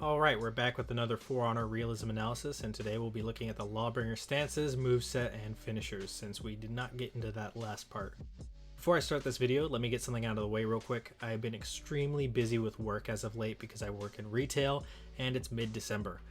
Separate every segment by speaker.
Speaker 1: Alright, we're back with another For Honor Realism analysis, and today we'll be looking at the Lawbringer stances, moveset, and finishers, since we did not get into that last part. Before I start this video, let me get something out of the way real quick. I have been extremely busy with work as of late because I work in retail, and it's mid-December.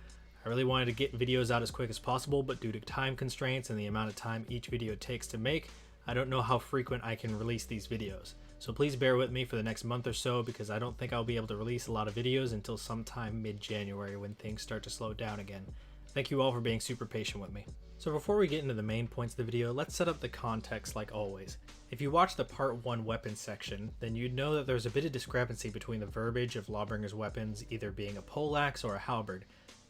Speaker 1: I really wanted to get videos out as quick as possible, but due to time constraints and the amount of time each video takes to make, I don't know how frequent I can release these videos. So please bear with me for the next month or so because I don't think I'll be able to release a lot of videos until sometime mid-January when things start to slow down again. Thank you all for being super patient with me. So before we get into the main points of the video, let's set up the context like always. If you watch the part 1 weapons section, then you'd know that there's a bit of discrepancy between the verbiage of Lawbringer's weapons either being a poleaxe or a halberd.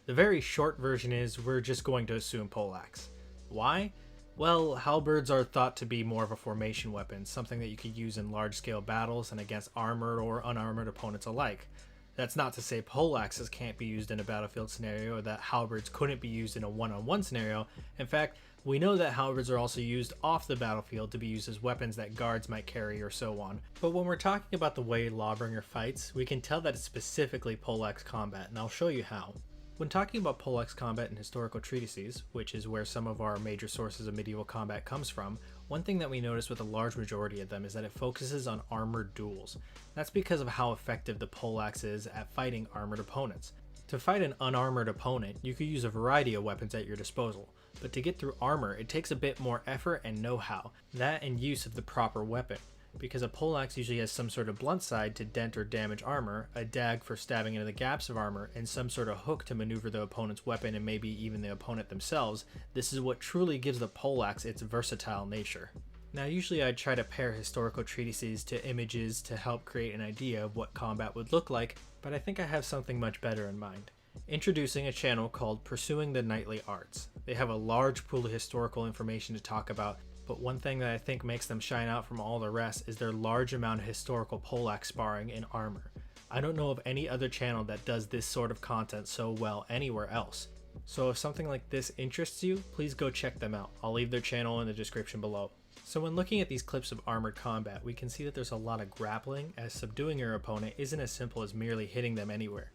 Speaker 1: The very short version is we're just going to assume poleaxe. Why? Well, halberds are thought to be more of a formation weapon, something that you could use in large-scale battles and against armored or unarmored opponents alike. That's not to say poleaxes can't be used in a battlefield scenario or that halberds couldn't be used in a one-on-one scenario. In fact, we know that halberds are also used off the battlefield to be used as weapons that guards might carry or so on. But when we're talking about the way Lawbringer fights, we can tell that it's specifically poleaxe combat, and I'll show you how. When talking about poleaxe combat in historical treatises, which is where some of our major sources of medieval combat comes from, one thing that we notice with a large majority of them is that it focuses on armored duels. That's because of how effective the poleaxe is at fighting armored opponents. To fight an unarmored opponent, you could use a variety of weapons at your disposal, but to get through armor, it takes a bit more effort and know-how, that and use of the proper weapon. Because a poleaxe usually has some sort of blunt side to dent or damage armor, a dag for stabbing into the gaps of armor, and some sort of hook to maneuver the opponent's weapon and maybe even the opponent themselves, this is what truly gives the poleaxe its versatile nature. Now usually I'd try to pair historical treatises to images to help create an idea of what combat would look like, but I think I have something much better in mind. Introducing a channel called Pursuing the Knightly Arts. They have a large pool of historical information to talk about, but one thing that I think makes them shine out from all the rest is their large amount of historical poleaxe sparring in armor. I don't know of any other channel that does this sort of content so well anywhere else. So if something like this interests you, please go check them out. I'll leave their channel in the description below. So when looking at these clips of armored combat, we can see that there's a lot of grappling, as subduing your opponent isn't as simple as merely hitting them anywhere.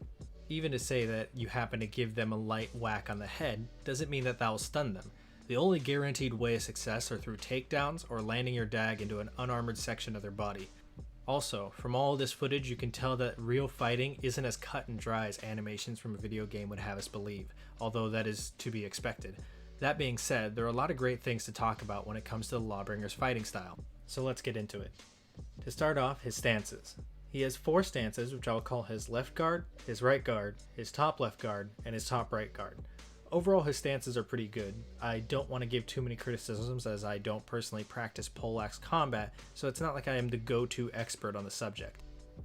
Speaker 1: Even to say that you happen to give them a light whack on the head doesn't mean that will stun them. The only guaranteed way of success are through takedowns or landing your dag into an unarmored section of their body. Also, from all this footage you can tell that real fighting isn't as cut and dry as animations from a video game would have us believe, although that is to be expected. That being said, there are a lot of great things to talk about when it comes to the Lawbringer's fighting style, so let's get into it. To start off, his stances. He has 4 stances, which I'll call his left guard, his right guard, his top left guard, and his top right guard. Overall, his stances are pretty good. I don't want to give too many criticisms as I don't personally practice poleaxe combat, so it's not like I am the go-to expert on the subject.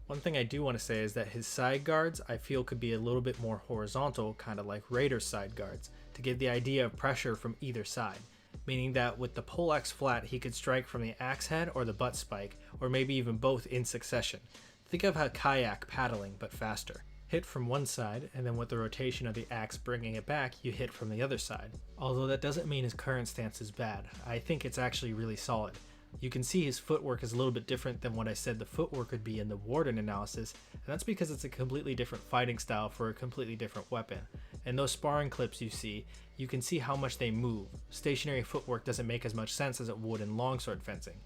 Speaker 1: One thing I do want to say is that his side guards I feel could be a little bit more horizontal, kind of like Raider's side guards, to give the idea of pressure from either side, meaning that with the poleaxe flat he could strike from the axe head or the butt spike, or maybe even both in succession. Think of a kayak paddling, but faster. Hit from one side, and then with the rotation of the axe bringing it back, you hit from the other side. Although that doesn't mean his current stance is bad. I think it's actually really solid. You can see his footwork is a little bit different than what I said the footwork would be in the Warden analysis, and that's because it's a completely different fighting style for a completely different weapon. In those sparring clips you see, you can see how much they move. Stationary footwork doesn't make as much sense as it would in longsword fencing.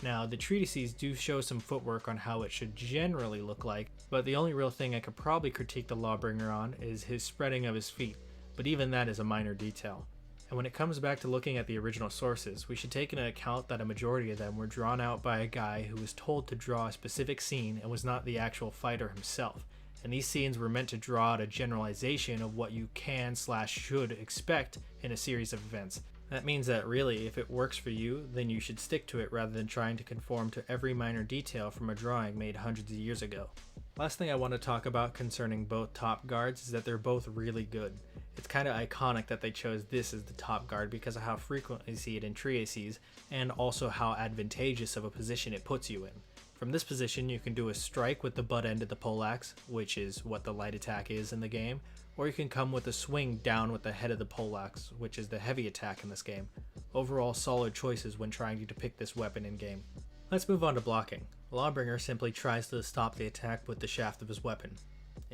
Speaker 1: Now, the treatises do show some footwork on how it should generally look like, but the only real thing I could probably critique the Lawbringer on is his spreading of his feet, but even that is a minor detail. And when it comes back to looking at the original sources, we should take into account that a majority of them were drawn out by a guy who was told to draw a specific scene and was not the actual fighter himself. And these scenes were meant to draw out a generalization of what you can/should expect in a series of events. That means that really, if it works for you, then you should stick to it rather than trying to conform to every minor detail from a drawing made hundreds of years ago. Last thing I want to talk about concerning both top guards is that they're both really good. It's kind of iconic that they chose this as the top guard because of how frequently you see it in treatises, and also how advantageous of a position it puts you in. From this position you can do a strike with the butt end of the poleaxe, which is what the light attack is in the game, or you can come with a swing down with the head of the poleaxe, which is the heavy attack in this game. Overall solid choices when trying to pick this weapon in game. Let's move on to blocking. Lawbringer simply tries to stop the attack with the shaft of his weapon.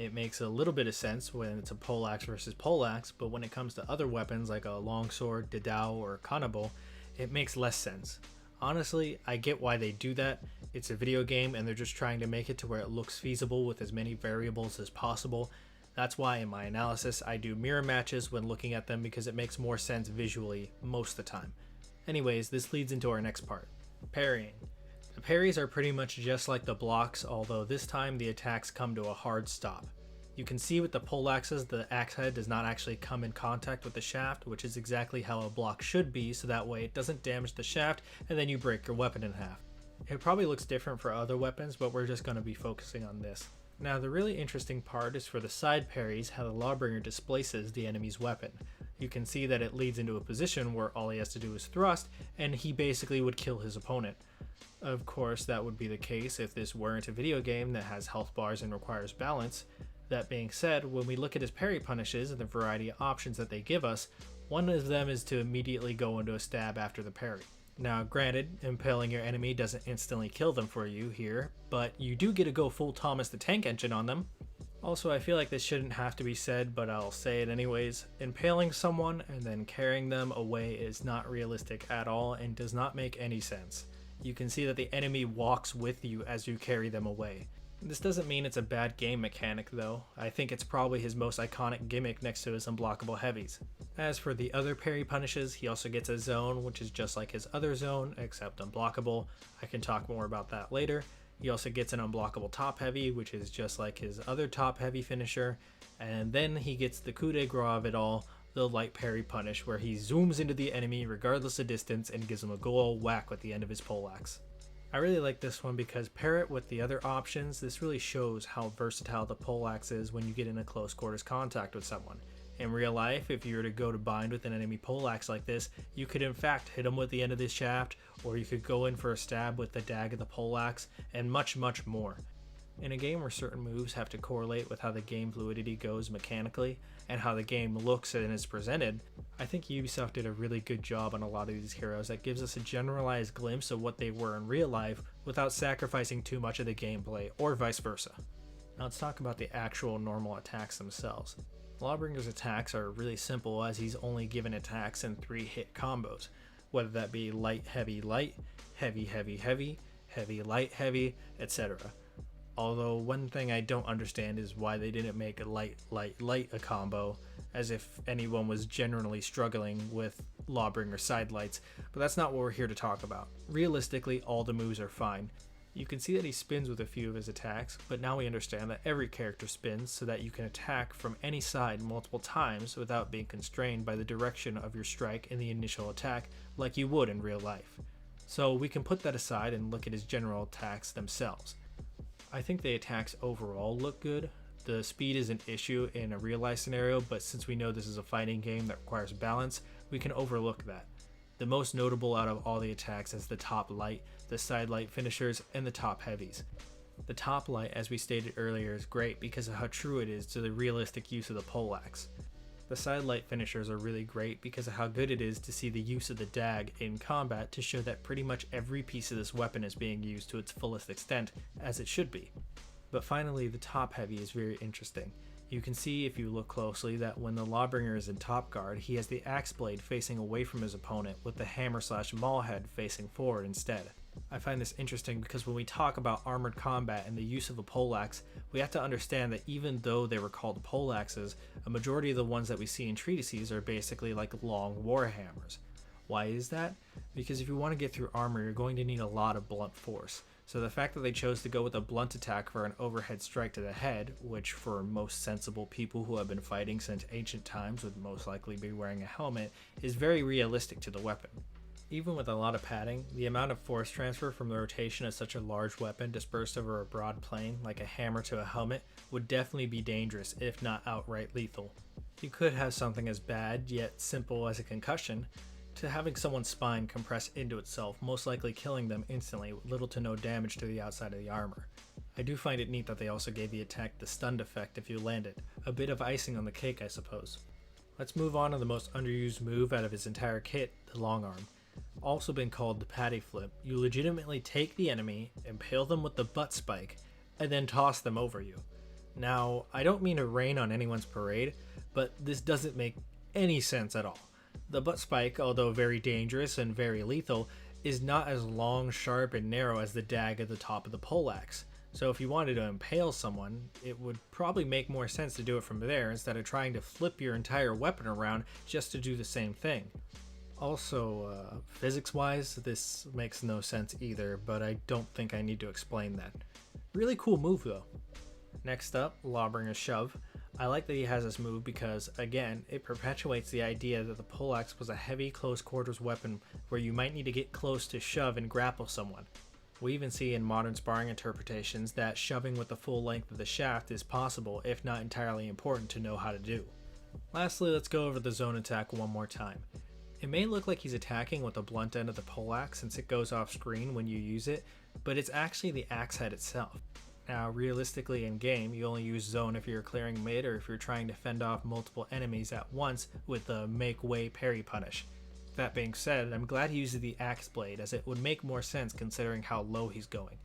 Speaker 1: It makes a little bit of sense when it's a poleaxe versus poleaxe, but when it comes to other weapons like a longsword, didao, or kanabo, it makes less sense. Honestly, I get why they do that. It's a video game and they're just trying to make it to where it looks feasible with as many variables as possible. That's why in my analysis I do mirror matches when looking at them, because it makes more sense visually most of the time. Anyways, this leads into our next part, parrying. The parries are pretty much just like the blocks, although this time the attacks come to a hard stop. You can see with the poleaxes the axe head does not actually come in contact with the shaft, which is exactly how a block should be, so that way it doesn't damage the shaft and then you break your weapon in half. It probably looks different for other weapons, but we're just going to be focusing on this. Now the really interesting part is for the side parries, how the Lawbringer displaces the enemy's weapon. You can see that it leads into a position where all he has to do is thrust, and he basically would kill his opponent. Of course, that would be the case if this weren't a video game that has health bars and requires balance. That being said, when we look at his parry punishes and the variety of options that they give us, one of them is to immediately go into a stab after the parry. Now granted, impaling your enemy doesn't instantly kill them for you here, but you do get to go full Thomas the Tank Engine on them. Also, I feel like this shouldn't have to be said, but I'll say it anyways. Impaling someone and then carrying them away is not realistic at all and does not make any sense. You can see that the enemy walks with you as you carry them away. This doesn't mean it's a bad game mechanic though. I think it's probably his most iconic gimmick next to his unblockable heavies. As for the other parry punishes, he also gets a zone, which is just like his other zone, except unblockable. I can talk more about that later. He also gets an unblockable top heavy, which is just like his other top heavy finisher. And then he gets the coup de grace of it all, the light parry punish, where he zooms into the enemy regardless of distance and gives him a good old whack with the end of his poleaxe. I really like this one because pair it with the other options, this really shows how versatile the poleaxe is when you get in a close quarters contact with someone. In real life, if you were to go to bind with an enemy poleaxe like this, you could in fact hit him with the end of this shaft, or you could go in for a stab with the dag of the poleaxe, and much more. In a game where certain moves have to correlate with how the game fluidity goes mechanically, and how the game looks and is presented, I think Ubisoft did a really good job on a lot of these heroes that gives us a generalized glimpse of what they were in real life without sacrificing too much of the gameplay, or vice versa. Now let's talk about the actual normal attacks themselves. Lawbringer's attacks are really simple, as he's only given attacks in 3 hit combos, whether that be light, heavy, heavy, heavy, light, heavy, etc. Although one thing I don't understand is why they didn't make a light a combo, as if anyone was generally struggling with Lawbringer side lights, but that's not what we're here to talk about. Realistically, all the moves are fine. You can see that he spins with a few of his attacks, but now we understand that every character spins so that you can attack from any side multiple times without being constrained by the direction of your strike in the initial attack like you would in real life. So we can put that aside and look at his general attacks themselves. I think the attacks overall look good. The speed is an issue in a real life scenario, but since we know this is a fighting game that requires balance, we can overlook that. The most notable out of all the attacks is the top light, the side light finishers, and the top heavies. The top light, as we stated earlier, is great because of how true it is to the realistic use of the poleaxe. The side light finishers are really great because of how good it is to see the use of the dag in combat to show that pretty much every piece of this weapon is being used to its fullest extent, as it should be. But finally, the top heavy is very interesting. You can see if you look closely that when the Lawbringer is in top guard, he has the axe blade facing away from his opponent with the hammer/maul head facing forward instead. I find this interesting because when we talk about armored combat and the use of a poleaxe, we have to understand that even though they were called poleaxes, a majority of the ones that we see in treatises are basically like long war hammers. Why is that? Because if you want to get through armor, you're going to need a lot of blunt force. So the fact that they chose to go with a blunt attack for an overhead strike to the head, which for most sensible people who have been fighting since ancient times would most likely be wearing a helmet, is very realistic to the weapon. Even with a lot of padding, the amount of force transfer from the rotation of such a large weapon dispersed over a broad plane, like a hammer to a helmet, would definitely be dangerous, if not outright lethal. You could have something as bad, yet simple as a concussion, to having someone's spine compress into itself, most likely killing them instantly with little to no damage to the outside of the armor. I do find it neat that they also gave the attack the stunned effect if you land it. A bit of icing on the cake, I suppose. Let's move on to the most underused move out of his entire kit, the long arm. Also been called the patty flip. You legitimately take the enemy, impale them with the butt spike, and then toss them over you. Now, I don't mean to rain on anyone's parade, but this doesn't make any sense at all. The butt spike, although very dangerous and very lethal, is not as long, sharp, and narrow as the dag at the top of the poleaxe. So if you wanted to impale someone, it would probably make more sense to do it from there instead of trying to flip your entire weapon around just to do the same thing. Also, physics-wise, this makes no sense either, but I don't think I need to explain that. Really cool move though. Next up, Lawbringer's Shove. I like that he has this move because, again, it perpetuates the idea that the poleaxe was a heavy close quarters weapon where you might need to get close to shove and grapple someone. We even see in modern sparring interpretations that shoving with the full length of the shaft is possible, if not entirely important to know how to do. Lastly, let's go over the zone attack one more time. It may look like he's attacking with the blunt end of the poleaxe since it goes off screen when you use it, but it's actually the axe head itself. Now, realistically in game, you only use zone if you're clearing mid or if you're trying to fend off multiple enemies at once with the make way parry punish. That being said, I'm glad he uses the axe blade as it would make more sense considering how low he's going.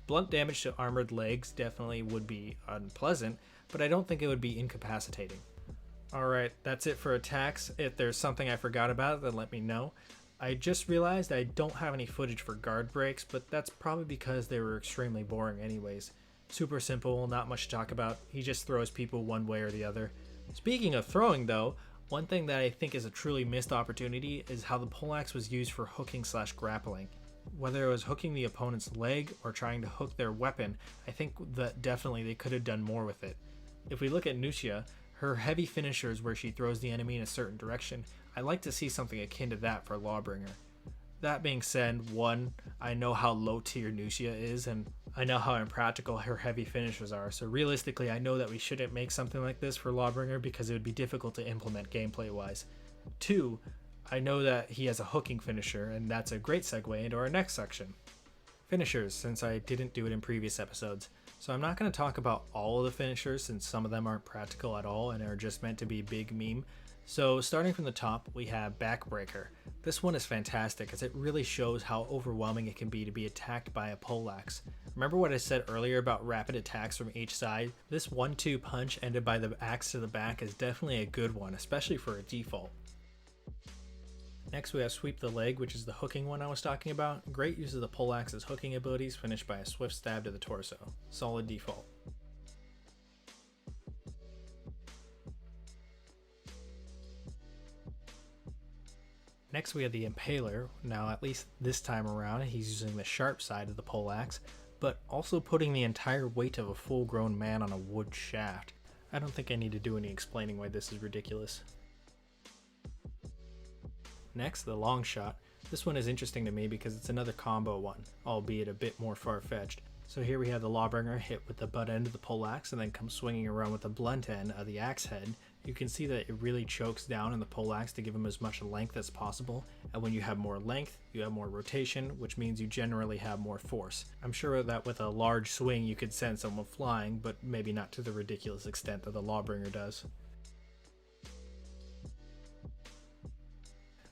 Speaker 1: Blunt damage to armored legs definitely would be unpleasant, but I don't think it would be incapacitating. Alright, that's it for attacks. If there's something I forgot about, then let me know. I just realized I don't have any footage for guard breaks, but that's probably because they were extremely boring anyways. Super simple, not much to talk about. He just throws people one way or the other. Speaking of throwing though, one thing that I think is a truly missed opportunity is how the poleaxe was used for hooking / grappling. Whether it was hooking the opponent's leg or trying to hook their weapon, I think that definitely they could have done more with it. If we look at Nucia, her heavy finishers where she throws the enemy in a certain direction, I'd like to see something akin to that for Lawbringer. That being said, one, I know how low tier Nucia is and I know how impractical her heavy finishers are, so realistically I know that we shouldn't make something like this for Lawbringer because it would be difficult to implement gameplay wise. Two, I know that he has a hooking finisher and that's a great segue into our next section. Finishers, since I didn't do it in previous episodes. So I'm not going to talk about all of the finishers since some of them aren't practical at all and are just meant to be big meme. So starting from the top, we have Backbreaker. This one is fantastic as it really shows how overwhelming it can be to be attacked by a poleaxe. Remember what I said earlier about rapid attacks from each side? This 1-2 punch ended by the axe to the back is definitely a good one, especially for a default. Next we have Sweep the Leg, which is the hooking one I was talking about. Great use of the poleaxe's hooking abilities finished by a swift stab to the torso. Solid default. Next we have the Impaler. Now at least this time around he's using the sharp side of the poleaxe, but also putting the entire weight of a full-grown man on a wood shaft. I don't think I need to do any explaining why this is ridiculous. Next, the Long Shot. This one is interesting to me because it's another combo one, albeit a bit more far-fetched. So here we have the Lawbringer hit with the butt end of the poleaxe and then come swinging around with the blunt end of the axe head. You can see that it really chokes down in the poleaxe to give him as much length as possible, and when you have more length, you have more rotation, which means you generally have more force. I'm sure that with a large swing you could send someone flying, but maybe not to the ridiculous extent that the Lawbringer does.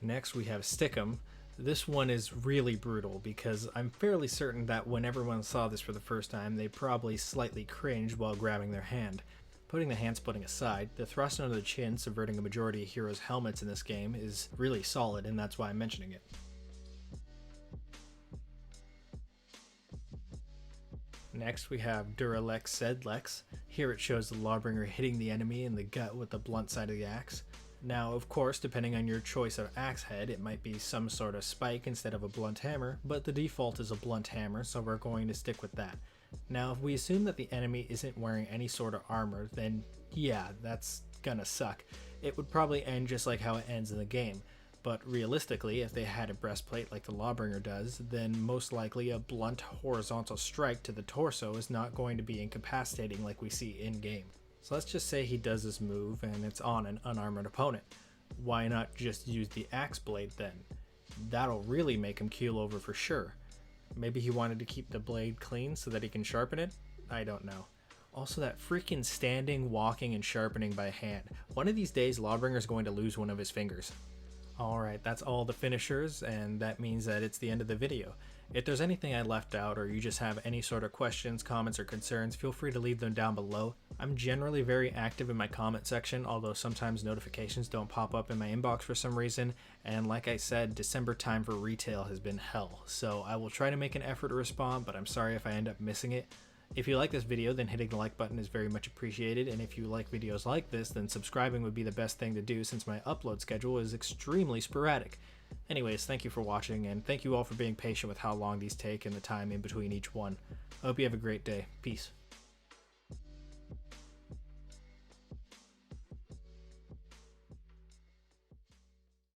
Speaker 1: Next we have Stick'em. This one is really brutal because I'm fairly certain that when everyone saw this for the first time, they probably slightly cringed while grabbing their hand. Putting the hand splitting aside, the thrust under the chin subverting a majority of heroes' helmets in this game is really solid, and that's why I'm mentioning it. Next we have Duralex Zedlex. Here it shows the Lawbringer hitting the enemy in the gut with the blunt side of the axe. Now, of course, depending on your choice of axe head, it might be some sort of spike instead of a blunt hammer, but the default is a blunt hammer, so we're going to stick with that. Now, if we assume that the enemy isn't wearing any sort of armor, then yeah, that's gonna suck. It would probably end just like how it ends in the game, but realistically, if they had a breastplate like the Lawbringer does, then most likely a blunt horizontal strike to the torso is not going to be incapacitating like we see in-game. So let's just say he does this move and it's on an unarmored opponent. Why not just use the axe blade then? That'll really make him keel over for sure. Maybe he wanted to keep the blade clean so that he can sharpen it? I don't know. Also that freaking standing, walking, and sharpening by hand. One of these days Lawbringer's going to lose one of his fingers. Alright, that's all the finishers, and that means that it's the end of the video. If there's anything I left out or you just have any sort of questions, comments, or concerns, feel free to leave them down below. I'm generally very active in my comment section, although sometimes notifications don't pop up in my inbox for some reason, and like I said, December time for retail has been hell, so I will try to make an effort to respond, but I'm sorry if I end up missing it. If you like this video, then hitting the like button is very much appreciated, and if you like videos like this, then subscribing would be the best thing to do since my upload schedule is extremely sporadic. Anyways, thank you for watching, and thank you all for being patient with how long these take and the time in between each one. I hope you have a great day. Peace.